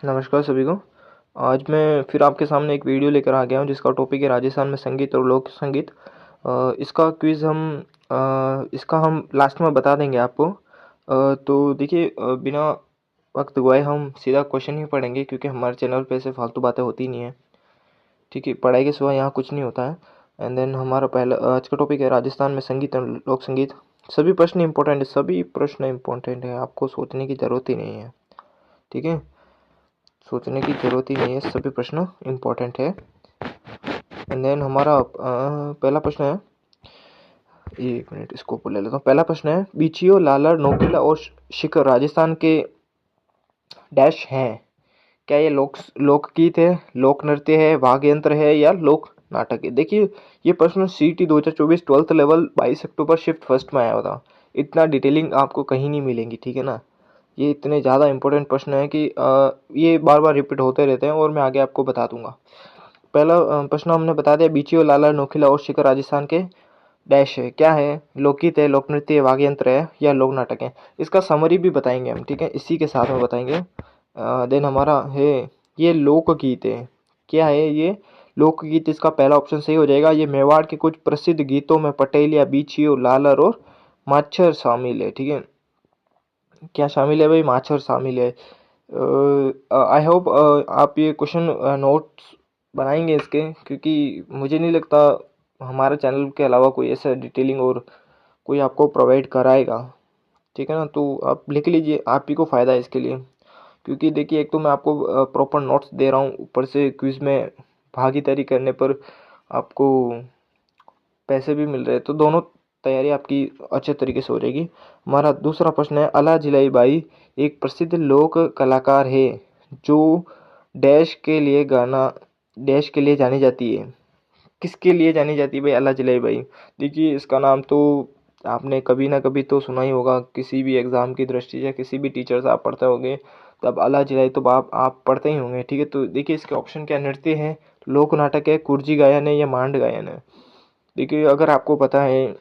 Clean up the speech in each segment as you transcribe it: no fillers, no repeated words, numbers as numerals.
नमस्कार सभी को। आज मैं फिर आपके सामने एक वीडियो लेकर आ गया हूँ जिसका टॉपिक है राजस्थान में संगीत और लोक संगीत। इसका क्विज़ इसका हम लास्ट में बता देंगे आपको। तो देखिए, बिना वक्त गवाए हम सीधा क्वेश्चन ही पढ़ेंगे क्योंकि हमारे चैनल पे ऐसे फालतू बातें होती नहीं है। ठीक है, पढ़ाई के सिवा यहाँ कुछ नहीं होता है। एंड देन हमारा पहला आज का टॉपिक है राजस्थान में संगीत और लोक संगीत। सभी प्रश्न इंपॉर्टेंट है, सभी प्रश्न इंपॉर्टेंट है, आपको सोचने की ज़रूरत ही नहीं है। ठीक है, सोचने की ज़रूरत ही नहीं है, सभी प्रश्न इम्पोर्टेंट है। एंड देन हमारा पहला प्रश्न है, एक मिनट इसको ऊपर ले लेता हूँ। पहला प्रश्न है, बिछियो, लालर, नोकिला और शिखर राजस्थान के डैश हैं। क्या ये लोकगीत है, लोक नृत्य है, वाद्य यंत्र है या लोक नाटक है? देखिए, ये प्रश्न CT 2024 12th लेवल 22 अक्टूबर शिफ्ट फर्स्ट में आया था। इतना डिटेलिंग आपको कहीं नहीं मिलेंगी, ठीक है ना। ये इतने ज़्यादा इंपॉर्टेंट प्रश्न है कि ये बार बार रिपीट होते रहते हैं और मैं आगे आपको बता दूंगा। पहला प्रश्न हमने बता दिया, बिचियो, लाला, नोखिला और शिखर राजस्थान के डैश है। क्या है? लोकगीत है, लोक नृत्य है, वाद्य यंत्र है या लोक नाटक है? इसका समरी भी बताएंगे हम, ठीक है, इसी के साथ में बताएंगे। देन हमारा है, ये लोकगीत है। क्या है ये? लोकगीत। इसका पहला ऑप्शन सही हो जाएगा। ये मेवाड़ के कुछ प्रसिद्ध गीतों में पटेलिया, बिछियो, लालर और माछर शामिल है। ठीक है, क्या शामिल है भाई? माछर शामिल है। आई होप आप ये क्वेश्चन नोट्स बनाएंगे इसके, क्योंकि मुझे नहीं लगता हमारे चैनल के अलावा कोई ऐसा डिटेलिंग और कोई आपको प्रोवाइड कराएगा। ठीक है ना, तो आप लिख लीजिए, आप ही को फ़ायदा है इसके लिए। क्योंकि देखिए, एक तो मैं आपको प्रॉपर नोट्स दे रहा हूँ, ऊपर से क्विज़ में भागीदारी करने पर आपको पैसे भी मिल रहे हैं, तो दोनों तैयारी आपकी अच्छे तरीके से हो जाएगी। हमारा दूसरा प्रश्न है, अला जिलाई बाई एक प्रसिद्ध लोक कलाकार है जो डैश के लिए गाना डैश के लिए जानी जाती है। किसके लिए जानी जाती है भाई अला जिलाई बाई? देखिए, इसका नाम तो आपने कभी ना कभी तो सुना ही होगा, किसी भी एग्जाम की दृष्टि से, किसी भी टीचर से आप पढ़ते होंगे तब अला जिलाई तो आप पढ़ते ही होंगे। ठीक है, तो देखिए इसके ऑप्शन क्या, नृत्य है, लोक नाटक है, कुर्जी गायन है या मांड गायन है? देखिए, अगर आपको पता है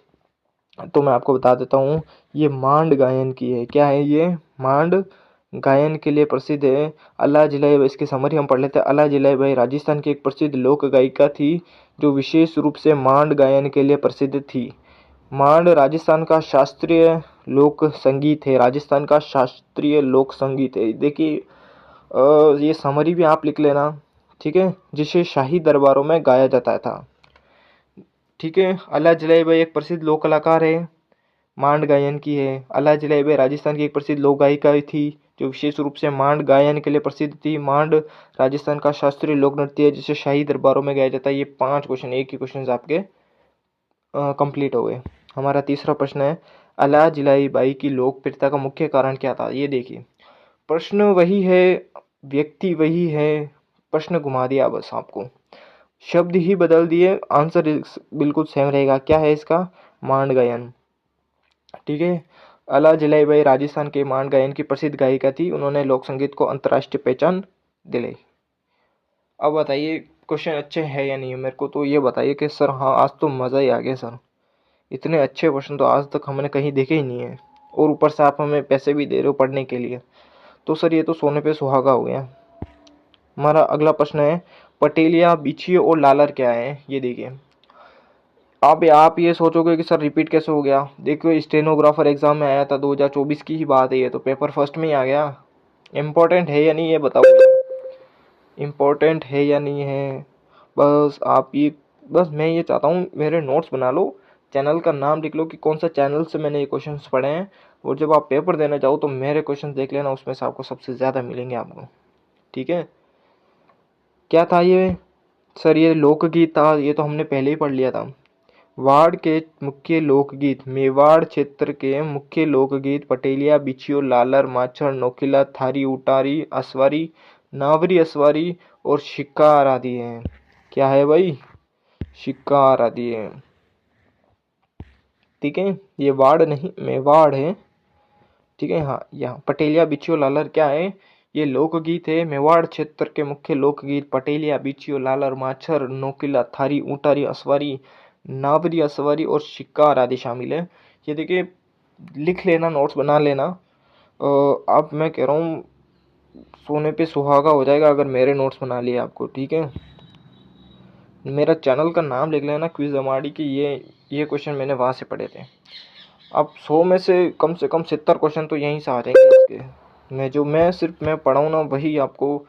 तो मैं आपको बता देता हूँ, ये मांड गायन की है। क्या है ये? मांड गायन के लिए प्रसिद्ध है। अला जिलाई बाई, इसकी समरी हम पढ़ लेते हैं। अला जिलाई बाई राजस्थान की एक प्रसिद्ध लोक गायिका थी जो विशेष रूप से मांड गायन के लिए प्रसिद्ध थी। मांड राजस्थान का शास्त्रीय लोक संगीत है, राजस्थान का शास्त्रीय लोक संगीत है। देखिए, ये समरी भी आप लिख लेना, ठीक है, जिसे शाही दरबारों में गाया जाता था। ठीक है, अला जलाई बाई एक प्रसिद्ध लोक कलाकार है, मांड गायन की है। अला जलाई बाई राजस्थान की एक प्रसिद्ध लोक गायिका थी जो विशेष रूप से मांड गायन के लिए प्रसिद्ध थी। मांड राजस्थान का शास्त्रीय लोक नृत्य है जिसे शाही दरबारों में गाया जाता है। ये 5 क्वेश्चन, एक ही क्वेश्चन आपके कंप्लीट हो गए। हमारा तीसरा प्रश्न है, अला जिलाई बाई की लोकप्रियता का मुख्य कारण क्या था? ये देखिए, प्रश्न वही है, व्यक्ति वही है, प्रश्न घुमा दिया बस आपको, शब्द ही बदल दिए, आंसर बिल्कुल सेम रहेगा। क्या है इसका? मांड गायन। ठीक है, अला जलाई बाई राजस्थान के मांड गायन की प्रसिद्ध गायिका थी, उन्होंने लोक संगीत को अंतर्राष्ट्रीय पहचान दिलाई। अब बताइए, क्वेश्चन अच्छे हैं या नहीं? मेरे को तो ये बताइए कि सर हाँ, आज तो मज़ा ही आ गया सर, इतने अच्छे क्वेश्चन तो आज तक हमने कहीं देखे ही नहीं है, और ऊपर से आप हमें पैसे भी दे रहे हो पढ़ने के लिए, तो सर ये तो सोने पे सुहागा हो गया। हमारा अगला प्रश्न है, पटेलिया, बिछियो और लालर क्या है? ये देखिए, आप ये सोचोगे कि सर रिपीट कैसे हो गया। देखो, स्टेनोग्राफर एग्जाम में आया था, 2024 की ही बात है ये, तो पेपर फर्स्ट में ही आ गया। इम्पोर्टेंट है या नहीं ये बताओ, इम्पोर्टेंट है या नहीं है? बस आप ये बस मैं ये चाहता हूँ, मेरे नोट्स बना लो, चैनल का नाम लिख लो कि कौन सा चैनल से मैंने ये क्वेश्चंस पढ़े हैं, और जब आप पेपर देने जाओ तो मेरे क्वेश्चन देख लेना, उसमें से आपको सबसे ज़्यादा मिलेंगे आपको। ठीक है, क्या था ये? सर ये लोकगीत था, ये तो हमने पहले ही पढ़ लिया था। वाड़ के मुख्य लोकगीत, मेवाड़ क्षेत्र के मुख्य लोकगीत पटेलिया, बिछियो, लालर, माछड़, नोखिला, थारी उटारी, असवारी, नावरी असवारी और शिकार आदि हैं। क्या है भाई? शिकार आदि है। ठीक है, ये वाड़ नहीं मेवाड़ है। ठीक है, हाँ, यहाँ पटेलिया, बिछियो, लालर क्या है? ये लोकगीत है। मेवाड़ क्षेत्र के मुख्य लोकगीत पटेलिया, बिछियो, लालर, माछर, नोकिला, थारी ऊंटारी असवारी, नावरी असवारी और शिकार आदि शामिल है। ये देखिए, लिख लेना, नोट्स बना लेना। अब मैं कह रहा हूँ, सोने पे सुहागा हो जाएगा अगर मेरे नोट्स बना लिए आपको, ठीक है। मेरा चैनल का नाम लिख लेना क्विज अमाड़ी की, ये क्वेश्चन मैंने वहाँ से पढ़े थे। अब 100 में से कम 70 क्वेश्चन तो यहीं से आ जाएंगे इसके। मैं पढ़ाऊँ ना वही आपको।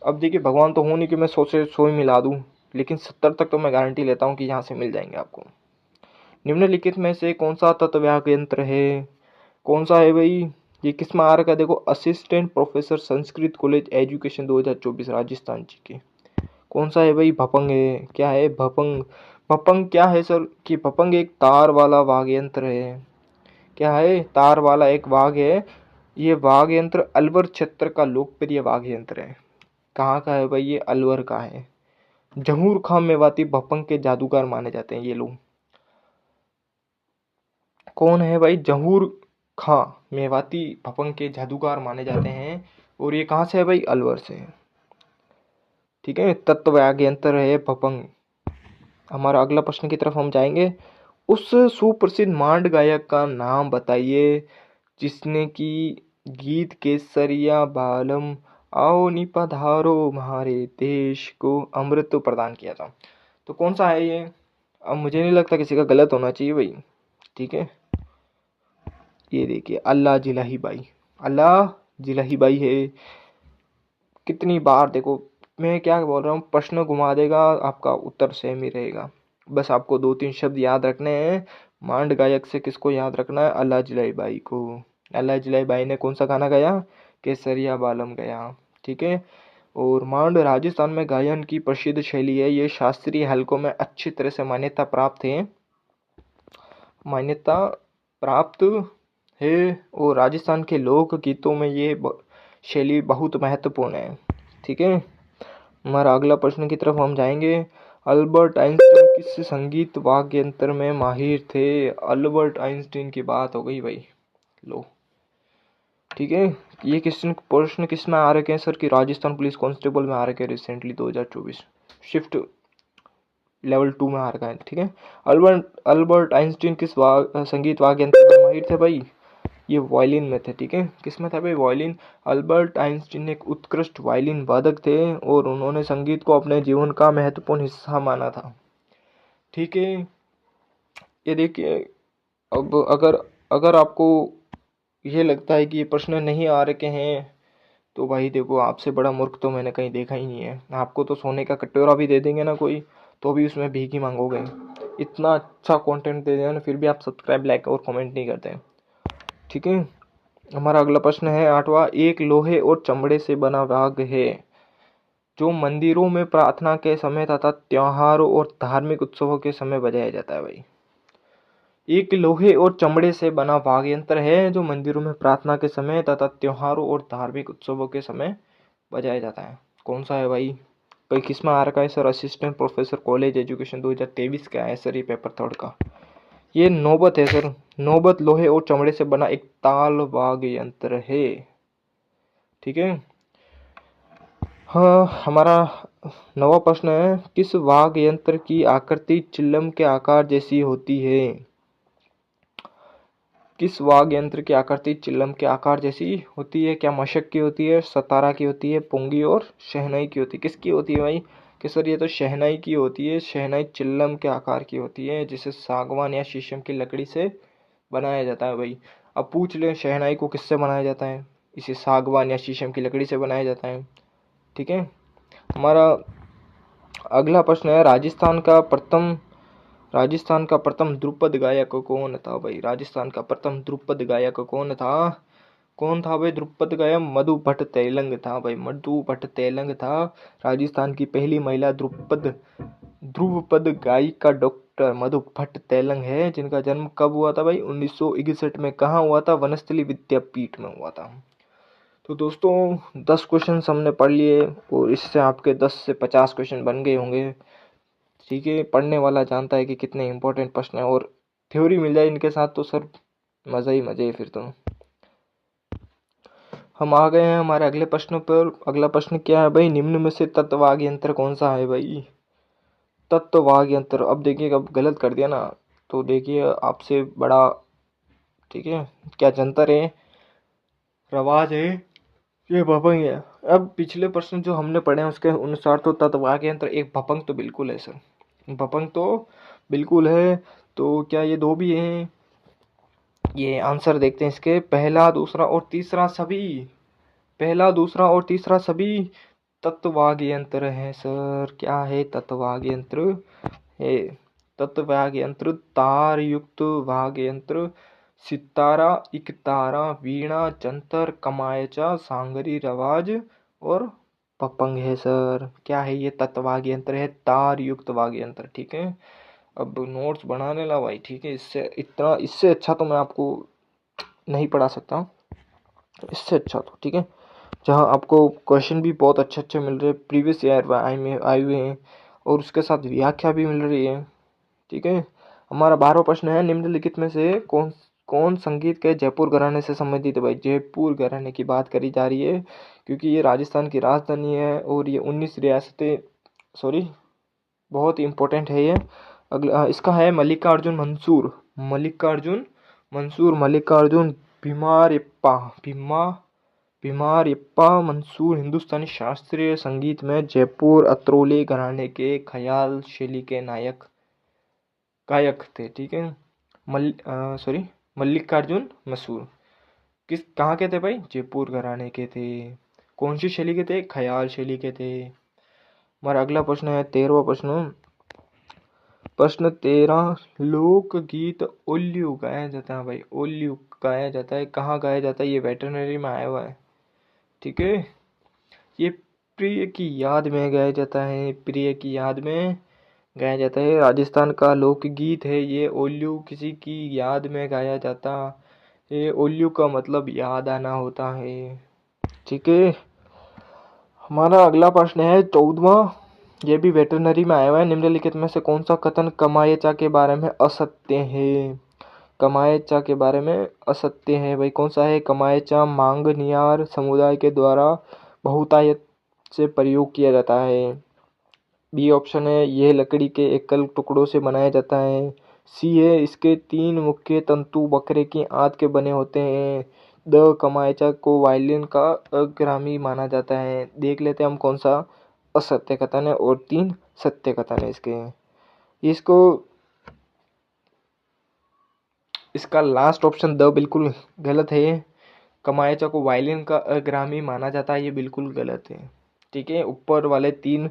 अब देखिए, भगवान तो हो नहीं कि मैं 100 से 100 ही मिला दूँ, लेकिन 70 तक तो मैं गारंटी लेता हूँ कि यहाँ से मिल जाएंगे आपको। निम्नलिखित में से कौन सा तत्ववाद यंत्र है? कौन सा है भाई? ये किस में आ रखा है देखो, assistant professor Sanskrit college education 2024 Rajasthan G K. कौन सा है भाई? भपंग है। क्या है? भपंग। भपंग क्या है सर? कि भपंग एक तार वाला वाद्य यंत्र है। क्या है? तार वाला एक वाद्य है। ये वाद्य यंत्र अलवर क्षेत्र का लोकप्रिय वाद्य यंत्र है। कहाँ का है भाई? ये अलवर का है। जहूर खां मेवाती भपंग के जादूगर माने जाते हैं ये लोग। कौन है भाई? जहूर खां मेवाती भपंग के जादूगर माने जाते हैं। और ये कहाँ से है भाई? अलवर से है, ठीक है। तत्व यंत्र है भपंग। हमारा अगला प्रश्न की तरफ हम जाएंगे। उस सुप्रसिद्ध मांड गायक का नाम बताइए जिसने कि गीत केसरिया बालम आओ नी पधारो हमारे देश को अमृत प्रदान किया था। तो कौन सा है ये? अब मुझे नहीं लगता किसी का गलत होना चाहिए भाई, ठीक है। ये देखिए, अल्लाह जिलाही बाई। अल्लाह जिलाही बाई है। कितनी बार देखो, मैं क्या बोल रहा हूँ, प्रश्न घुमा देगा, आपका उत्तर सेम ही रहेगा। बस आपको 2-3 शब्द याद रखने हैं। मांड गायक से किसको याद रखना है? अल्लाह जिलाई बाई को। अल्लाह जिलाई बाई ने कौन सा गाना गाया? केसरिया बालम गाया, ठीक है। और मांड राजस्थान में गायन की प्रसिद्ध शैली है। ये शास्त्रीय हलकों में अच्छी तरह से मान्यता प्राप्त है। मान्यता प्राप्त है। और राजस्थान के लोक गीतों में ये शैली बहुत महत्वपूर्ण है, ठीक है। हमारा अगला प्रश्न की तरफ हम जाएंगे। अल्बर्ट आइंस्टीन किस संगीत वाद्य यंत्र में माहिर थे? अल्बर्ट आइंस्टीन की बात हो गई भाई, लो, ठीक है। ये प्रश्न किस में आ रखे हैं सर? कि राजस्थान पुलिस कांस्टेबल में आ रखे हैं रिसेंटली 2024 शिफ्ट लेवल 2 में आ रखा है, ठीक है। अल्बर्ट आइंस्टीन किस संगीत वाद्य यंत्र में माहिर थे भाई? ये वायलिन में थे, ठीक है। किस में था भाई? वायलिन। अल्बर्ट आइंस्टीन एक उत्कृष्ट वायलिन वादक थे और उन्होंने संगीत को अपने जीवन का महत्वपूर्ण हिस्सा माना था, ठीक है। ये देखिए, अब अगर अगर आपको ये लगता है कि ये प्रश्न नहीं आ रखे हैं तो भाई देखो, आपसे बड़ा मूर्ख तो मैंने कहीं देखा ही नहीं है। आपको तो सोने का कटोरा भी दे देंगे ना कोई, तो भी उसमें भीख ही मांगोगे। इतना अच्छा कंटेंट दे देना, फिर भी आप सब्सक्राइब, लाइक और कमेंट नहीं करते, ठीक है। हमारा अगला प्रश्न है 8वां। एक लोहे और चमड़े से बना वाद्य है जो मंदिरों में प्रार्थना के समय तथा त्योहारों और धार्मिक उत्सवों के समय बजाया जाता है भाई। एक लोहे और चमड़े से बना वाद्य यंत्र है जो मंदिरों में प्रार्थना के समय तथा त्योहारों और धार्मिक उत्सवों के समय बजाया जाता है। कौन सा है भाई? कोई किस में आ रखा है sir? Assistant professor college education 2023 का है सर, ये पेपर 3 का। ये नौबत है सर। नौबत लोहे और चमड़े से बना एक ताल वाद्य यंत्र है, ठीक है। हाँ, हमारा 9वां प्रश्न है। किस वाद्य यंत्र की आकृति चिल्लम के आकार जैसी होती है? किस वाद्य यंत्र की आकृति चिल्लम के आकार जैसी होती है? क्या मशक की होती है, सतारा की होती है, पुंगी और शहनाई की होती है? किसकी होती है भाई? कि सर ये तो शहनाई की होती है। शहनाई चिल्लम के आकार की होती है जिसे सागवान या शीशम की लकड़ी से बनाया जाता है भाई। अब पूछ ले, शहनाई को किससे बनाया जाता है? इसे सागवान या शीशम की लकड़ी से बनाया जाता है, ठीक है। हमारा अगला प्रश्न है। राजस्थान का प्रथम ध्रुपद गायक कौन था भाई? राजस्थान का प्रथम ध्रुपद गायक कौन था? कौन था भाई ध्रुपद गायक? मधु भट्ट तैलंग था भाई, मधु भट्ट तैलंग था। राजस्थान की पहली महिला ध्रुपद गायिका डॉक्टर मधु भट्ट तैलंग है, जिनका जन्म कब हुआ था भाई? 1961 में। कहाँ हुआ था? वनस्थली विद्यापीठ में हुआ था। तो दोस्तों, 10 क्वेश्चन हमने पढ़ लिए और इससे आपके 10 से 50 क्वेश्चन बन गए होंगे, ठीक है। पढ़ने वाला जानता है कि कितने इंपॉर्टेंट प्रश्न है, और थ्योरी मिल जाए इनके साथ तो सर मज़ा ही मज़े है फिर तो। हम आ गए हैं हमारे अगले प्रश्न पर। अगला प्रश्न क्या है भाई? निम्न में से तत्ववाग यंत्र कौन सा है भाई? तत्ववाग यंत्र। अब देखिए, अब गलत कर दिया ना तो देखिए आपसे बड़ा, ठीक है। क्या जंतर है, रवाज है, ये भपंग है। अब पिछले प्रश्न जो हमने पढ़े हैं उसके अनुसार तो तत्वाग यंत्र एक भपंग तो बिल्कुल है सर, भपंग तो बिल्कुल है। तो क्या ये दो भी हैं? ये आंसर देखते हैं इसके, पहला दूसरा और तीसरा सभी, पहला दूसरा और तीसरा सभी तत्वाग यंत्र है सर। क्या है तत्वाग यंत्र? है तत्वाग यंत्र तार युक्त वाग यंत्र, सितारा, इकतारा, वीणा, जंतर, कमायचा, सांगरी, रवाज और पपंग है सर। क्या है ये? तत्वाग यंत्र है, तार युक्त वाग यंत्र। ठीक है, अब नोट्स बनाने ला भाई। ठीक है, इससे अच्छा तो मैं आपको नहीं पढ़ा सकता, इससे अच्छा तो ठीक है, जहाँ आपको क्वेश्चन भी बहुत अच्छे अच्छे मिल रहे हैं, प्रीवियस ईयर आए हुए हैं और उसके साथ व्याख्या भी मिल रही है। ठीक है, हमारा 12वां प्रश्न है, निम्नलिखित में से कौन कौन संगीत के जयपुर घराने से संबंधित है? भाई जयपुर घराने की बात करी जा रही है क्योंकि ये राजस्थान की राजधानी है और ये 19 रियासतें, सॉरी बहुत इंपॉर्टेंट है ये। अगला इसका है मल्लिकार्जुन मंसूर, मल्लिकार्जुन मंसूर, मल्लिकार्जुन भीमारिप्पा, भीमारिप्पा मंसूर हिंदुस्तानी शास्त्रीय संगीत में जयपुर अतरोली घराने के ख्याल शैली के गायक थे। ठीक है, सॉरी मल्लिकार्जुन मसूर किस कहाँ के थे भाई? जयपुर घराने के थे। कौन सी शैली के थे? ख्याल शैली के थे। हमारा अगला प्रश्न है 13वां प्रश्न, प्रश्न 13, लोकगीत ओल्यू गाया जाता है भाई, ओल्यू गाया जाता है, कहाँ गाया जाता है? ये वेटरनरी में आया हुआ है। ठीक है, ये प्रिय की याद में गाया जाता है, प्रिय की याद में गाया जाता है। राजस्थान का लोकगीत है ये, ओल्यू किसी की याद में गाया जाता है। ओल्यू का मतलब याद आना होता है। ठीक है, हमारा अगला प्रश्न है 14वां, ये भी वेटरनरी में आया हुआ है, निम्नलिखित में से कौन सा कथन कमायचा के बारे में असत्य है? कमायचा के बारे में असत्य है भाई, कौन सा है? कमायचा मांगनियार समुदाय के द्वारा बहुतायत से प्रयोग किया जाता है। बी ऑप्शन है, यह लकड़ी के एकल टुकड़ों से बनाया जाता है। सी है, इसके 3 मुख्य तंतु बकरे की आंत के बने होते हैं। द कमायचा को वायलिन का अग्रामी माना जाता है। देख लेते हैं हम कौन सा असत्य कथन है और 3 सत्य कथन है इसके। इसको इसका लास्ट ऑप्शन द बिल्कुल गलत है। कमायचा को वायलिन का अग्रामी माना जाता है, ये बिल्कुल गलत है। ठीक है, ऊपर वाले 3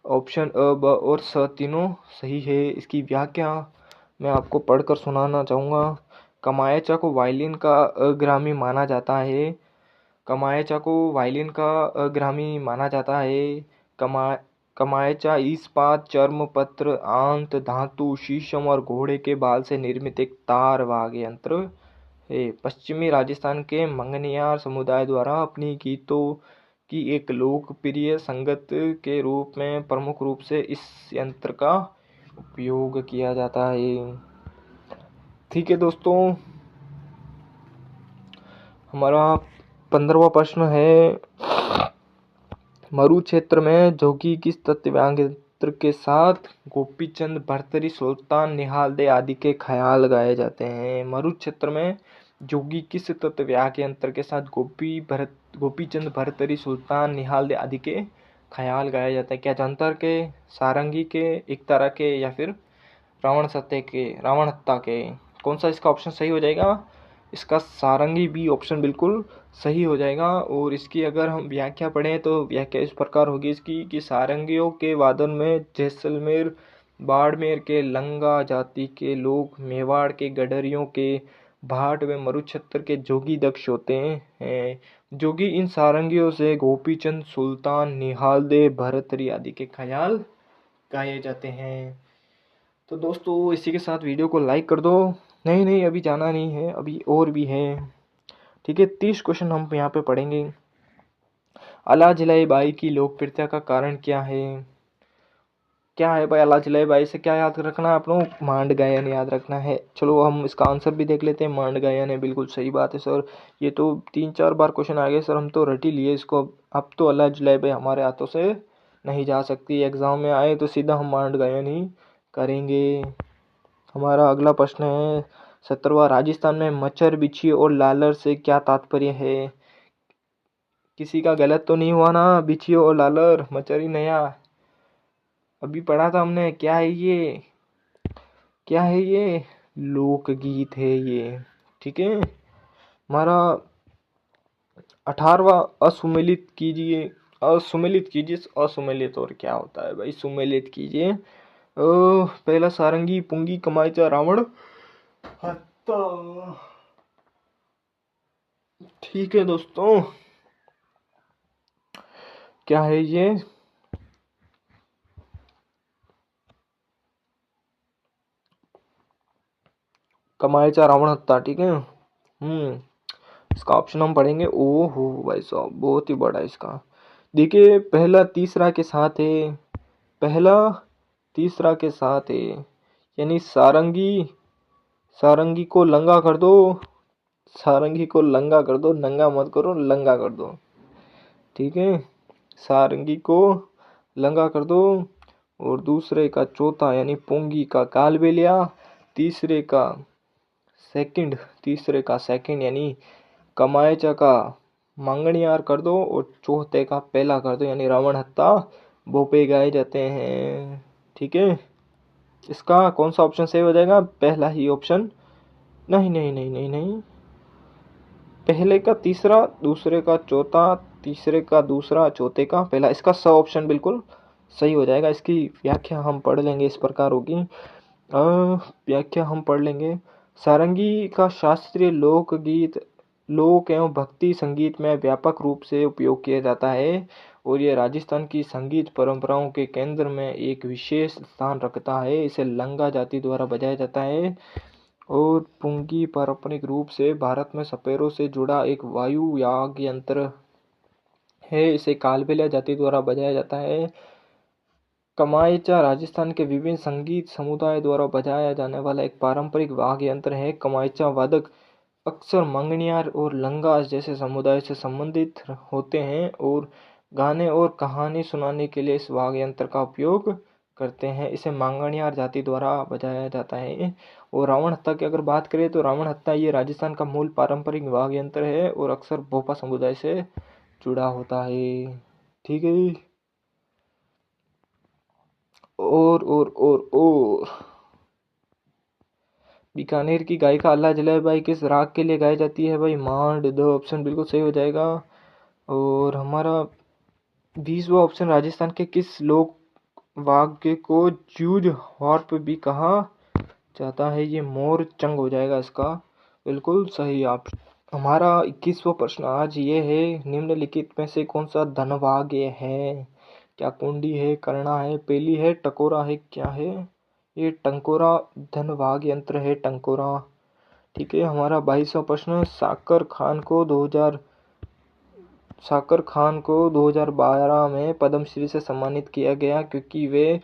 ऑप्शन अ, ब और स तीनों सही है। इसकी व्याख्या मैं आपको पढ़कर सुनाना चाहूँगा। कमायचा को वायलिन का अग्रामी माना जाता है, कमायचा को वायलिन का अग्रामी माना जाता है। कमा कमायचा इस्पात, चर्मपत्र, आंत, धातु, शीशम और घोड़े के बाल से निर्मित एक तार वाद्य यंत्र है। पश्चिमी राजस्थान के मंगनियार समुदाय द्वारा अपनी गीतों की एक लोकप्रिय संगत के रूप में प्रमुख रूप से इस यंत्र का उपयोग किया जाता है। ठीक है दोस्तों, हमारा 15वां प्रश्न है, मरु क्षेत्र में जोगी किस तत्व्यंग्य के साथ गोपीचंद भर्तरी, सुल्तान निहालदे आदि के ख्याल गाए जाते हैं? मरु क्षेत्र में जोगी किस तत्व्यंग्य के साथ गोपीचंद भर्तरी, सुल्तान निहालदे आदि के ख्याल गाया जाता है? क्या जंतर के, सारंगी के, एकतारा के या फिर रावण हत्ता के? कौन सा इसका ऑप्शन सही हो जाएगा? इसका सारंगी बी ऑप्शन बिल्कुल सही हो जाएगा। और इसकी अगर हम व्याख्या पढ़ें तो व्याख्या इस प्रकार होगी इसकी कि सारंगियों के वादन में जैसलमेर, बाड़मेर के लंगा जाति के लोग, मेवाड़ के गडरियों के, भाट व मरुक्षेत्र के जोगी दक्ष होते हैं। जोगी इन सारंगियों से गोपीचंद, सुल्तान निहालदे, भरतरी आदि के ख्याल गाए जाते हैं। तो दोस्तों इसी के साथ वीडियो को लाइक कर दो। नहीं नहीं, अभी जाना नहीं है, अभी और भी है। ठीक है, 30 क्वेश्चन हम यहाँ पे पढ़ेंगे। अला जलाई बाई की लोकप्रियता का कारण क्या है? क्या है भाई अला जलाई बाई से क्या याद रखना है आप लोग? मांड गायन याद रखना है। चलो हम इसका आंसर भी देख लेते हैं। मांड गायन है, बिल्कुल सही बात है सर। ये तो 3-4 बार क्वेश्चन आ गए सर, हम तो रट ही लिए इसको। अब तो अला जलाई बाई हमारे हाथों से नहीं जा सकती, एग्जाम में आए तो सीधा हम मांड गायन ही करेंगे। हमारा अगला प्रश्न है 17वां, राजस्थान में मच्छर, बिच्छी और लालर से क्या तात्पर्य है? किसी का गलत तो नहीं हुआ ना? बिछियो लालर मचरी नया अभी पढ़ा था हमने। क्या है ये? क्या है ये? लोकगीत है ये। ठीक है। हमारा 18वां असुमेलित कीजिए। असुमेलित कीजिए। असुमेलित और क्या होता है भाई? सुमेलित कीजिए। पहला सारंगी पुंगी कमाईचा रावण हत्ता। ठीक है दोस्तों, क्या है ये? कमाईचा रावण हत्ता। ठीक है। इसका ऑप्शन हम पढ़ेंगे। ओहो भाई साहब, बहुत ही बड़ा इसका। देखिए, पहला तीसरा के साथ है। पहला तीसरा के साथ है, यानी सारंगी। सारंगी को लंगा कर दो। सारंगी को लंगा कर दो, नंगा मत करो, लंगा कर दो। ठीक है। सारंगी को लंगा कर दो। और दूसरे का चौथा यानी पुंगी का काल बेलिया। तीसरे का तीसरे का सेकंड यानी कमायचा का मांगणियार कर दो। और चौथे का पहला कर दो यानी रावण हत्ता भोपे गाए जाते हैं। ठीक है। इसका कौन सा ऑप्शन सही हो जाएगा? पहला ही ऑप्शन। नहीं नहीं नहीं नहीं नहीं, पहले का तीसरा, दूसरे का चौथा, तीसरे का दूसरा, चौथे का पहला, इसका स ऑप्शन बिल्कुल सही हो जाएगा। इसकी व्याख्या हम पढ़ लेंगे, इस प्रकार होगी। व्याख्या हम पढ़ लेंगे। सारंगी का शास्त्रीय लोकगीत, लोक एवं भक्ति संगीत में व्यापक रूप से उपयोग किया जाता है और ये राजस्थान की संगीत परंपराओं के केंद्र में एक विशेष स्थान रखता है। इसे लंगा जाति द्वारा बजाया जाता है। और पुंगी पारंपरिक रूप से भारत में सपेरों से जुड़ा एक वायु याग यंत्र है। इसे कालबेलिया जाति द्वारा बजाया जाता है। कमाईचा राजस्थान के विभिन्न संगीत समुदाय द्वारा बजाया जाने वाला एक पारंपरिक वाद्य यंत्र है। कमाईचा वादक अक्सर मंगनियार और लंगास जैसे समुदाय से संबंधित होते हैं और गाने और कहानी सुनाने के लिए इस वाद्य यंत्र का उपयोग करते हैं। इसे मांगणियार जाति द्वारा बजाया जाता है। और रावण हत्था की अगर बात करें तो रावण हत्था ये राजस्थान का मूल पारंपरिक वाद्य यंत्र है और अक्सर भोपा समुदाय से जुड़ा होता है। ठीक है। और बीकानेर की गायिका अल्लाह जलाईबाई किस राग के लिए गाई जाती है भाई? मांड। दो ऑप्शन बिल्कुल सही हो जाएगा। और हमारा 20वां ऑप्शन, राजस्थान के किस लोक वाद्य को जूझ हार्प भी कहा जाता है? ये मोर चंग हो जाएगा इसका बिल्कुल सही। आप हमारा 21वां प्रश्न आज ये है, निम्नलिखित में से कौन सा धनवाग्य है? क्या कुंडी है, करना है, पेली है, टकोरा है? क्या है ये? टंकोरा धनवाग यंत्र है, टंकोरा। ठीक है। हमारा 22वां प्रश्न, साकर खान को 2012 में पद्मश्री से सम्मानित किया गया क्योंकि वे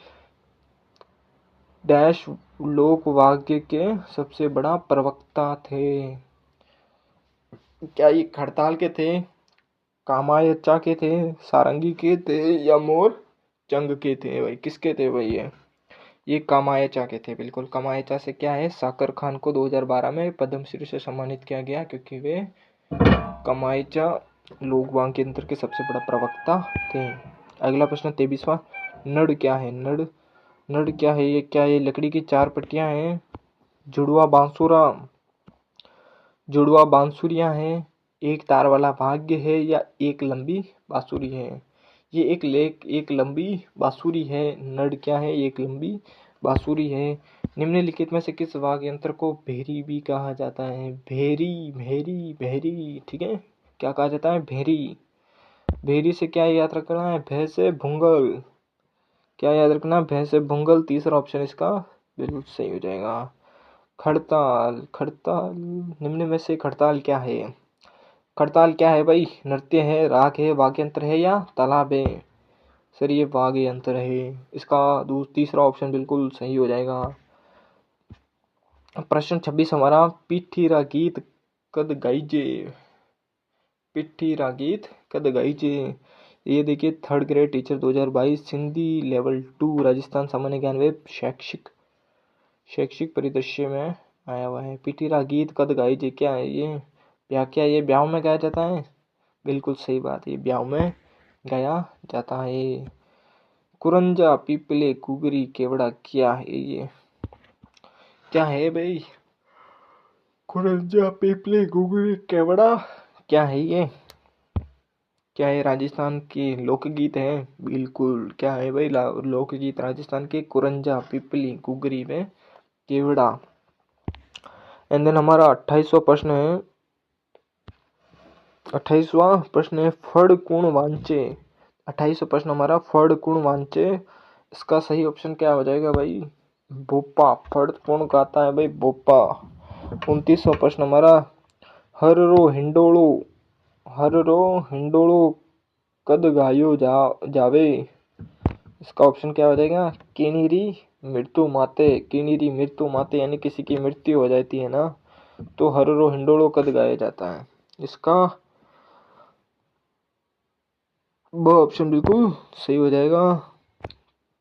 डैश लोक वाग्य के सबसे बड़ा प्रवक्ता थे। क्या ये खड़ताल के थे, कामायचा के थे, सारंगी के थे या मोर चंग के थे भाई? किसके थे भाई ये कामायचा के थे। बिल्कुल कामायचा से क्या है, साकर खान को 2012 में पद्मश्री से सम्मानित किया गया क्योंकि वे कामायचा लोक वाग्य यंत्र के सबसे बड़ा प्रवक्ता थे। अगला प्रश्न 23वां, नड़ क्या है? नड़ नड़ क्या है ये? क्या ये लकड़ी की 4 पट्टियां हैं? जुड़वा बांसुरियां हैं, एक तार वाला भाग्य है या एक लंबी बांसुरी है? ये एक लंबी बांसुरी है। नड़ क्या है? एक लंबी बांसुरी है। निम्नलिखित में से किस वाद्य यंत्र को भेरी भी कहा जाता है? भेरी भेरी भेरी। ठीक है। क्या कहा जाता है? भेरी। भेरी से क्या याद रखना है? भैंस से भुंगल। क्या याद रखना? भैंस से भुंगल। तीसरा ऑप्शन इसका बिल्कुल सही हो जाएगा। खड़ताल। खड़ताल, निम्न में से खड़ताल क्या है? खड़ताल क्या है भाई? नृत्य है, राग है, वाद्य यंत्र है या तालाब है? सर ये वाद्य यंत्र है। इसका तीसरा ऑप्शन बिल्कुल सही हो जाएगा। प्रश्न 26 हमारा, पिठीरा गीत कद गाइजे। पिठीरा गीत कद गाइजे। ये देखिए, 3rd grade teacher 2022 Sindhi level 2 Rajasthan सामान्य ज्ञान वेब शैक्षिक परिदृश्य में आया हुआ है। पिठीरा गीत कद गाइजे क्या है ये? व्याख्या, ये ब्याह में गाया जाता है। बिल्कुल सही बात है, ब्याह में गाया जाता है। कुरंजा पीपले कुगरी केवड़ा क्या है ये? क्या है भाई? कुरंजा पीपले कुगरी केवड़ा क्या है ये? क्या है? राजस्थान के लोकगीत है। बिल्कुल, क्या है भाई? लोकगीत राजस्थान के कुरंजा पिपली कुगरी में केवड़ा। एंड देन हमारा 28वां प्रश्न है। 28वां प्रश्न है फड़ कुण वांचे। 28वां प्रश्न हमारा फड़ कुण वांचे। इसका सही ऑप्शन क्या हो जाएगा भाई? भोपा। फड़ कौन गाता है भाई? भोपा। 29वां प्रश्न हमारा हर रो हिंडोलो। हर रो हिंडोलो कद गायो जावे। इसका ऑप्शन क्या हो जाएगा? किनीरी मृत्यु माते। किनीरी मृत्यु माते यानी किसी की मृत्यु हो जाती है ना, तो हर रो हिंडोलो कद गाया जाता है। इसका वो ऑप्शन बिल्कुल सही हो जाएगा।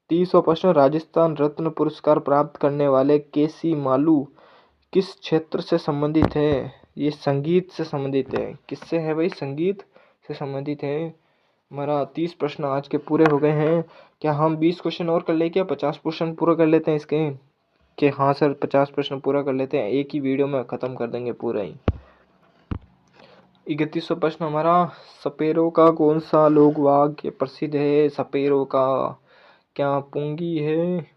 30वां प्रश्न राजस्थान रत्न पुरस्कार प्राप्त करने वाले केसी मालू किस क्षेत्र से संबंधित है? ये संगीत से संबंधित है। किससे है भाई? संगीत से संबंधित है। हमारा 30 प्रश्न आज के पूरे हो गए हैं। क्या हम 20 क्वेश्चन और कर ले? क्या 50 प्रश्न पूरा कर लेते हैं इसके? कि हाँ सर 50 प्रश्न पूरा कर लेते हैं, एक ही वीडियो में खत्म कर देंगे पूरा ही। 31वां प्रश्न हमारा सपेरों का कौन सा लोक वाक्य प्रसिद्ध है? सपेरों का क्या पुंगी है,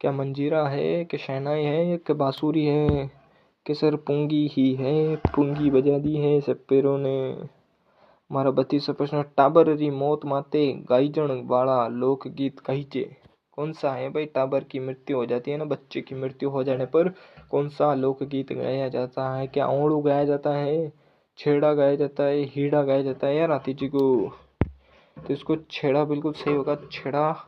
क्या मंजीरा है, क्या शहनाई है, क्या बांसुरी है? कि सर पुंगी ही है, पुंगी बजा दी है सपेरों ने। हमारा 32वां प्रश्न टाबर री मौत माते गाइजण वाला लोकगीत कहीचे। कौन सा है भाई? टाबर की मृत्यु हो जाती है ना, बच्चे की मृत्यु हो जाने पर कौन सा लोकगीत गाया जाता है? क्या ओणू गाया जाता है, छेड़ा गाया जाता है, हीड़ा गाया जाता है या राती जी को? तो इसको छेड़ा बिल्कुल सही होगा, छेड़ा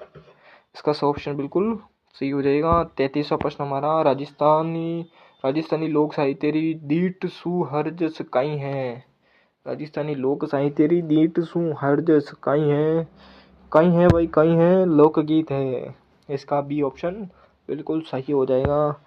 इसका सही ऑप्शन बिल्कुल सही हो जाएगा। 33वां प्रश्न हमारा राजस्थानी लोक साहित्य री दीट सुहर्ज काई है। राजस्थानी लोक साहित्य री दीट सुहर्ज काई है। कई है भाई, कई है लोकगीत है। इसका बी ऑप्शन बिल्कुल सही हो जाएगा।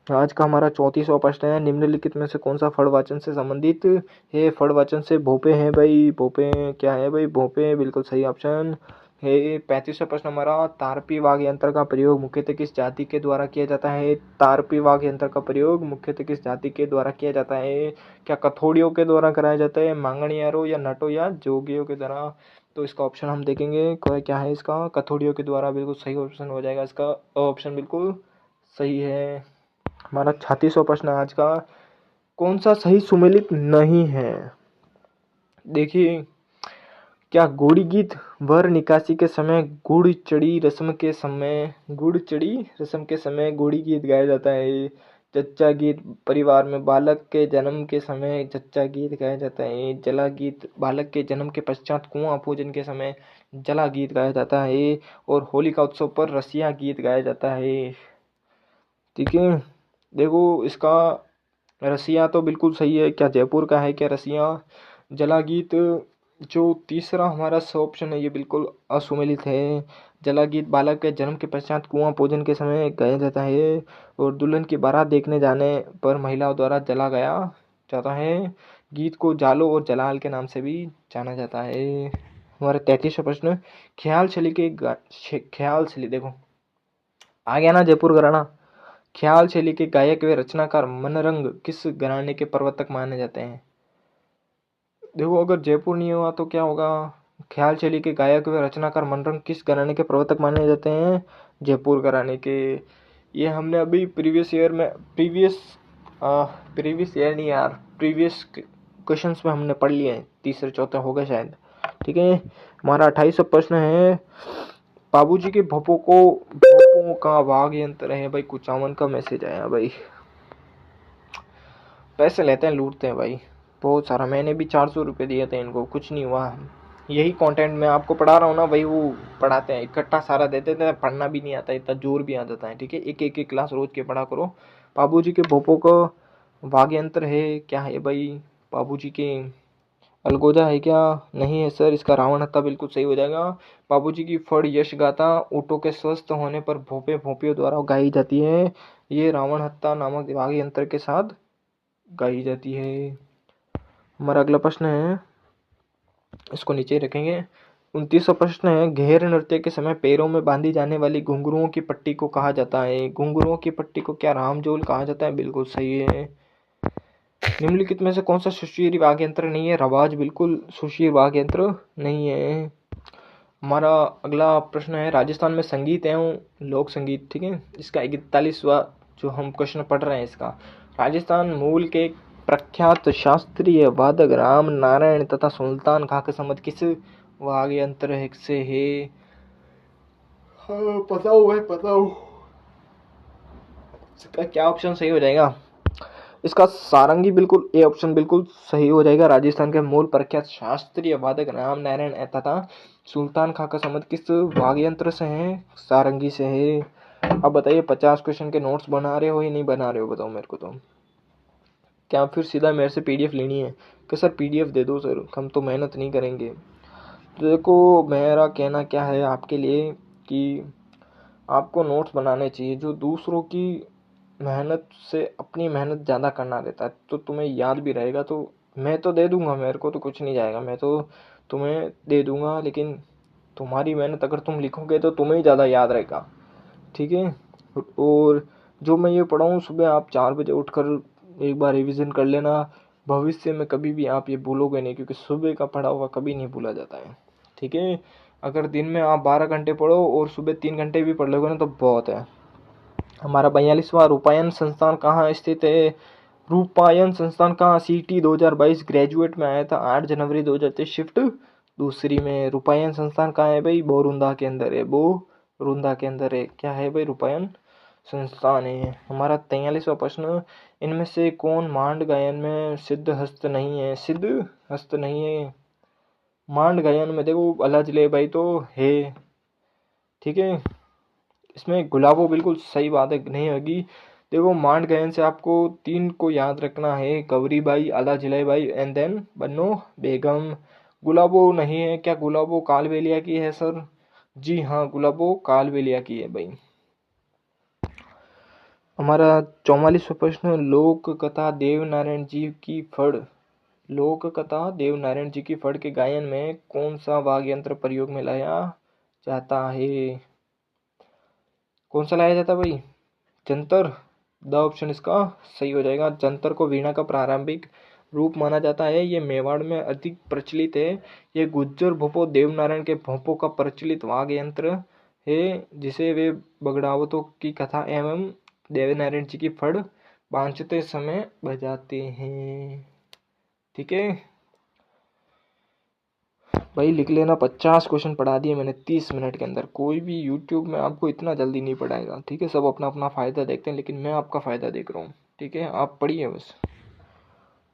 आज का हमारा 34वां प्रश्न है निम्नलिखित में से कौन सा फड़वाचन से संबंधित है? फड़वाचन से भोपे हैं भाई, भोपे क्या है भाई? भोपे बिल्कुल सही ऑप्शन है। 35वां प्रश्न हमारा तारपी वाद्य यंत्र का प्रयोग मुख्यतः किस जाति के द्वारा किया जाता है? तारपी वाद्य यंत्र का प्रयोग मुख्यतः किस जाति के द्वारा किया जाता है? क्या कथोड़ियों के द्वारा कराया जाता है, मांगणियारों या नटों या जोगियों के द्वारा? तो इसका ऑप्शन हम देखेंगे क्या है इसका? कथोड़ियों के द्वारा बिल्कुल सही ऑप्शन हो जाएगा। इसका ऑप्शन बिल्कुल सही है। हमारा 36वां प्रश्न आज का कौन सा सही सुमेलित नहीं है? देखिए, क्या घोड़ी गीत वर निकासी के समय गुड़ चढ़ी रस्म के समय घोड़ी गीत गाया जाता है? जच्चा गीत परिवार में बालक के जन्म के समय जच्चा गीत गाया जाता है। जला गीत बालक के जन्म के पश्चात कुआं पूजन के समय जला गीत गाया जाता है। और होलिका उत्सव पर रसिया गीत गाया जाता है। ठीक है, देखो इसका रसिया तो बिल्कुल सही है। क्या जयपुर का है क्या रसिया? जला गीत जो तीसरा हमारा ऑप्शन है ये बिल्कुल असुमेलित है। जला गीत बालक के जन्म के पश्चात कुआं पूजन के समय गाया जाता है। और दुल्हन की बारात देखने जाने पर महिलाओं द्वारा जला गया जाता है। गीत को जालो और जलाल के नाम से भी जाना जाता है। हमारा 33वां प्रश्न ख्याल छली देखो आ गया ना जयपुर घराना। ख्याल शैली के गायक व रचनाकार मनरंग किस घराने के प्रवर्तक माने जाते हैं? देखो अगर जयपुर नहीं हुआ तो क्या होगा? ख्याल शैली के गायक व रचनाकार मनरंग किस घराने के प्रवर्तक माने जाते हैं? जयपुर घराने के। ये हमने अभी प्रीवियस ईयर नहीं यार, प्रीवियस क्वेश्चंस में हमने पढ़ लिए हैं, तीसरे चौथे हो गए शायद। ठीक है, हमारा 28वां प्रश्न है बाबूजी के भोपों का वाघ यंत्र है भाई। कुचामन का मैसेज आया भाई, पैसे लेते हैं, लूटते हैं भाई बहुत सारा। मैंने भी 400 रुपये दिए थे इनको, कुछ नहीं हुआ। यही कंटेंट मैं आपको पढ़ा रहा हूँ ना भाई, वो पढ़ाते हैं इकट्ठा सारा देते थे, पढ़ना भी नहीं आता, इतना जोर भी आ जाता है। ठीक है, एक क्लास रोज के पढ़ा करो। बाबूजी के भोपों का वाघ यंत्र है क्या है भाई? बाबूजी के अलगोजा है क्या? नहीं है सर, इसका रावण हत्ता बिल्कुल सही हो जाएगा। बाबूजी की फड़ यश गाथा ऊँटों के स्वस्थ होने पर भोपियों द्वारा गाई जाती है। ये रावण हत्ता नामक वाघ यंत्र के साथ गाई जाती है। हमारा अगला प्रश्न है इसको नीचे ही रखेंगे। 29वां प्रश्न है, घेर नृत्य के समय पैरों में बांधी जाने वाली घुंघरुओं की पट्टी को कहा जाता है? घुंघरुओं की पट्टी को क्या रामजोल कहा जाता है? बिल्कुल सही है। निम्नलिखित में से कौन सा सुशील वाद्य यंत्र नहीं है? रबाज बिल्कुल सुशील वाद्य यंत्र नहीं है। हमारा अगला प्रश्न है, राजस्थान में संगीत एवं लोक संगीत, ठीक है, इसका 41वां जो हम क्वेश्चन पढ़ रहे हैं इसका, राजस्थान मूल के प्रख्यात शास्त्रीय वादक राम नारायण तथा सुल्तान खां के संबंध किस वाद्य यंत्र से है? हाँ, बताओ भाई बताओ, इसका क्या ऑप्शन सही हो जाएगा? इसका सारंगी बिल्कुल ए ऑप्शन बिल्कुल सही हो जाएगा। राजस्थान के मूल प्रख्यात शास्त्रीय वादक राम नारायण तथा सुल्तान खां का संबंध किस वाद्य यंत्र से है? सारंगी से है। अब बताइए, 50 क्वेश्चन के नोट्स बना रहे हो या नहीं बना रहे हो? बताओ मेरे को। तो क्या फिर सीधा मेरे से पीडीएफ लेनी है कि सर पीडीएफ दे दो सर, हम तो मेहनत नहीं करेंगे? तो देखो, मेरा कहना क्या है आपके लिए कि आपको नोट्स बनाने चाहिए जो दूसरों की मेहनत से अपनी मेहनत ज़्यादा करना रहता है, तो तुम्हें याद भी रहेगा। तो मैं तो दे दूंगा, मेरे को तो कुछ नहीं जाएगा, मैं तो तुम्हें दे दूंगा, लेकिन तुम्हारी मेहनत अगर तुम लिखोगे तो तुम्हें ही ज़्यादा याद रहेगा, ठीक है। और जो मैं ये पढ़ाऊँ, सुबह आप 4 बजे उठकर एक बार रिवीजन कर लेना। भविष्य में कभी भी आप ये भूलोगे नहीं, क्योंकि सुबह का पढ़ा हुआ कभी नहीं भूला जाता है, ठीक है। अगर दिन में आप 12 घंटे पढ़ो और सुबह 3 घंटे भी पढ़ लोगे ना तो बहुत है। हमारा 42वां, रूपायन संस्थान कहाँ स्थित है? रूपायन संस्थान कहाँ? सीटी 2022 ग्रेजुएट में आया था 8 जनवरी 2023, शिफ्ट दूसरी में। रूपायन संस्थान कहाँ है भाई? बोरुंदा के अंदर है, बोरुंदा के अंदर है। क्या है भाई? रूपायन संस्थान है। हमारा 43वां प्रश्न, इनमें से कौन मांड गायन में सिद्ध हस्त नहीं है? सिद्ध हस्त नहीं है मांड गायन में, देखो अलाजले भाई तो है, ठीक है। इसमें गुलाबो बिल्कुल सही बात है, नहीं होगी। देखो, मांड गायन से आपको 3 को याद रखना है, गौरी बाई, आला जिले बाई एंड देन बन्नो बेगम। गुलाबो नहीं है। क्या गुलाबो कालबेलिया की है सर? जी हाँ, गुलाबो कालबेलिया की है भाई। हमारा 44वां प्रश्न, लोक कथा देवनारायण जी की फड़, लोक कथा देवनारायण जी की फड़ के गायन में कौन सा वाद्य यंत्र प्रयोग में लाया जाता है? कौन सा लाया जाता है भाई? जंतर, द ऑप्शन इसका सही हो जाएगा। जंतर को वीणा का प्रारंभिक रूप माना जाता है। ये मेवाड़ में अधिक प्रचलित है। ये गुज्जर भोपो देवनारायण के भोपो का प्रचलित वाद्य यंत्र है, जिसे वे बगड़ावतों की कथा एवं देवनारायण जी की फड़ बांधते समय बजाते हैं, ठीक है भाई। लिख लेना, 50 क्वेश्चन पढ़ा दिए मैंने 30 मिनट के अंदर। कोई भी यूट्यूब में आपको इतना जल्दी नहीं पढ़ाएगा, ठीक है। सब अपना अपना फ़ायदा देखते हैं, लेकिन मैं आपका फ़ायदा देख रहा हूँ, ठीक है। आप पढ़िए बस।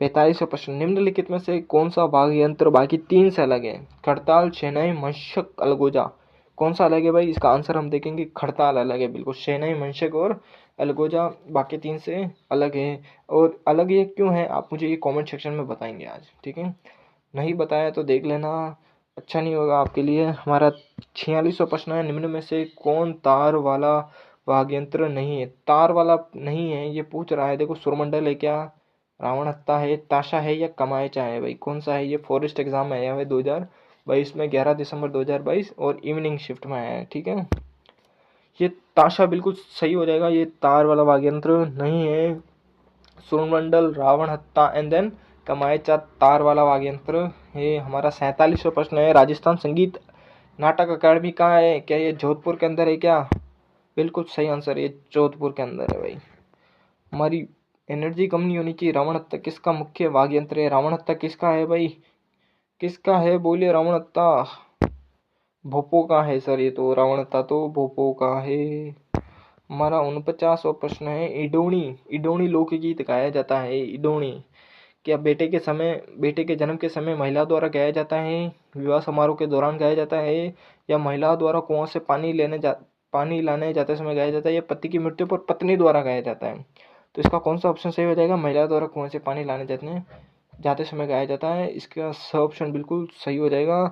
45वां प्रश्न, निम्नलिखित में से कौन सा वाद्य यंत्र बाकी 3 से अलग है? खड़ताल, शहनाई, मंशक, अलगोजा। कौन सा अलग है भाई? इसका आंसर हम देखेंगे, खड़ताल अलग है बिल्कुल। शहनाई, मंशक और अलगोजा बाकी 3 से अलग है। और अलग ये क्यों है, आप मुझे ये कमेंट सेक्शन में बताएंगे आज, ठीक है। नहीं बताया तो देख लेना, अच्छा नहीं होगा आपके लिए। हमारा 46वां प्रश्न है, निम्न में से कौन तार वाला वाद्य यंत्र नहीं है? तार वाला नहीं है ये पूछ रहा है। देखो, सुरमंडल है क्या, रावण हत्ता है, ताशा है या कमायचा है भाई? कौन सा है? ये फॉरेस्ट एग्जाम में आया है 2022 में, 11 दिसंबर 2022, और इवनिंग शिफ्ट में आया है, ठीक है। ये ताशा बिल्कुल सही हो जाएगा, ये तार वाला वाद्य यंत्र नहीं है। सुरमंडल, रावण हत्ता एंड देन कमायचा तार वाला वाद्य यंत्र है। हमारा 47वां प्रश्न है, राजस्थान संगीत नाटक अकादमी कहाँ है? क्या ये जोधपुर के अंदर है क्या? बिल्कुल सही आंसर, ये जोधपुर के अंदर है भाई। हमारी एनर्जी कम नहीं होनी चाहिए। रावण हत्ता किसका मुख्य वाद्य यंत्र है? रावण हत्ता किसका है भाई? किसका है बोलिए? रावण हत्ता भोपो का है सर, ये तो रावण हत्ता तो भोपो का है। हमारा 49वां प्रश्न है, इडोणी, इडोणी लोकगीत गाया जाता है। इडोणी क्या बेटे के जन्म के समय महिला द्वारा गाया जाता है, विवाह समारोह के दौरान गाया जाता है, या महिला द्वारा कुआं से पानी लाने जाते समय गाया जाता है, या पति की मृत्यु पर पत्नी द्वारा गाया जाता है? तो इसका कौन सा ऑप्शन सही हो जाएगा? महिला द्वारा कुआं से पानी लाने जाते समय गाया जाता है, इसका स ऑप्शन बिल्कुल सही हो जाएगा।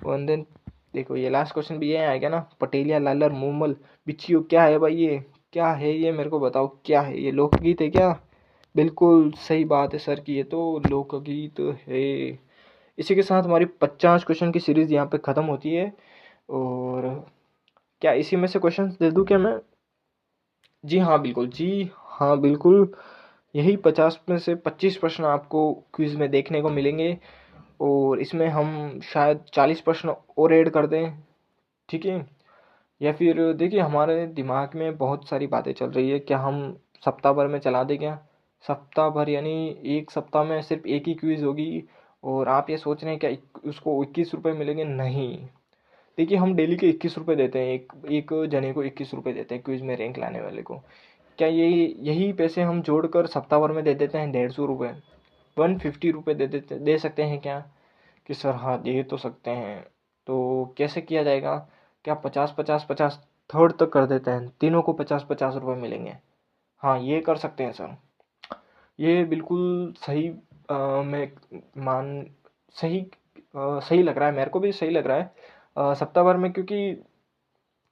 वन देन देखो, ये लास्ट क्वेश्चन भी ये आएगा ना, पटेलिया लालर मूमल बिच्छियो, क्या है भाई? ये क्या है? ये मेरे को बताओ, क्या है ये? लोकगीत है क्या? बिल्कुल सही बात है सर की, ये तो लोकगीत है। इसी के साथ हमारी 50 क्वेश्चन की सीरीज़ यहाँ पे ख़त्म होती है। और क्या इसी में से क्वेश्चन दे दूँ क्या मैं? जी हाँ बिल्कुल, जी हाँ बिल्कुल, यही 50 में से 25 प्रश्न आपको क्विज़ में देखने को मिलेंगे और इसमें हम शायद 40 प्रश्न और ऐड कर दें, ठीक है? या फिर देखिए, हमारे दिमाग में बहुत सारी बातें चल रही है, क्या हम सप्ताह भर में चला दें क्या? सप्ताह भर यानी एक सप्ताह में सिर्फ एक ही क्विज़ होगी और आप ये सोच रहे हैं क्या उसको 21 रुपये मिलेंगे? नहीं। देखिए, हम डेली के 21 रुपये देते हैं, एक एक जने को 21 रुपये देते हैं क्विज़ में रैंक लाने वाले को। क्या यही पैसे हम जोड़कर सप्ताह भर में दे देते हैं 150 रुपये, 150 रुपये दे सकते हैं क्या? कि सर हाँ दे तो सकते हैं। तो कैसे किया जाएगा? क्या 50 50 50 थर्ड तक कर देते हैं, तीनों को 50 50 रुपये मिलेंगे? हाँ ये कर सकते हैं सर, ये बिल्कुल सही। मैं मान सही सही लग रहा है, मेरे को भी सही लग रहा है। सप्ताह भर में, क्योंकि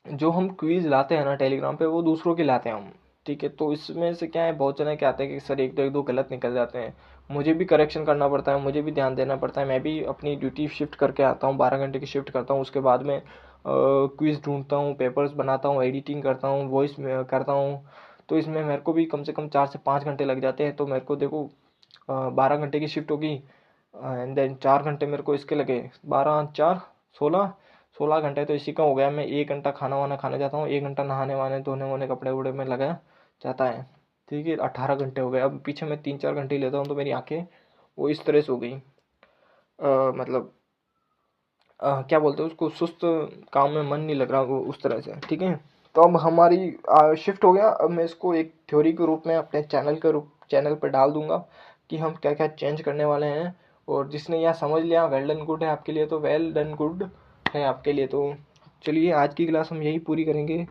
जो हम क्विज लाते हैं ना टेलीग्राम पे, वो दूसरों के लाते हैं हम, ठीक है? तो इसमें से क्या है, बहुत जने क्या आते हैं कि सर एक दो गलत निकल जाते हैं, मुझे भी करेक्शन करना पड़ता है, मुझे भी ध्यान देना पड़ता है, मैं भी अपनी ड्यूटी शिफ्ट करके आता हूँ, 12 घंटे की शिफ्ट करता हूँ, उसके बाद में क्विज ढूंढता हूँ, पेपर्स बनाता हूँ, एडिटिंग करता हूँ, वॉइस करता हूँ। तो इसमें मेरे को भी कम से कम 4 से 5 घंटे लग जाते हैं। तो मेरे को देखो 12 घंटे की शिफ्ट होगी एंड देन 4 घंटे मेरे को इसके लगे, 12 4 16 16 घंटे तो इसी का हो गया। मैं 1 घंटा खाना वाना खाने जाता हूँ, 1 घंटा नहाने वाने धोने वोने कपड़े वपड़े में लगा जाता है, ठीक है? 18 घंटे हो गए। अब पीछे मैं 3 4 घंटे लेता हूँ तो मेरी आंखें वो इस तरह से हो गई, मतलब क्या बोलते हैं उसको, सुस्त, काम में मन नहीं लग रहा वो उस तरह से, ठीक है? तो अब हमारी शिफ्ट हो गया। अब मैं इसको एक थ्योरी के रूप में अपने चैनल पर डाल दूंगा कि हम क्या क्या चेंज करने वाले हैं। और जिसने यह समझ लिया, वेल डन गुड है आपके लिए, तो वेल डन गुड है आपके लिए। तो चलिए, आज की क्लास हम यही पूरी करेंगे।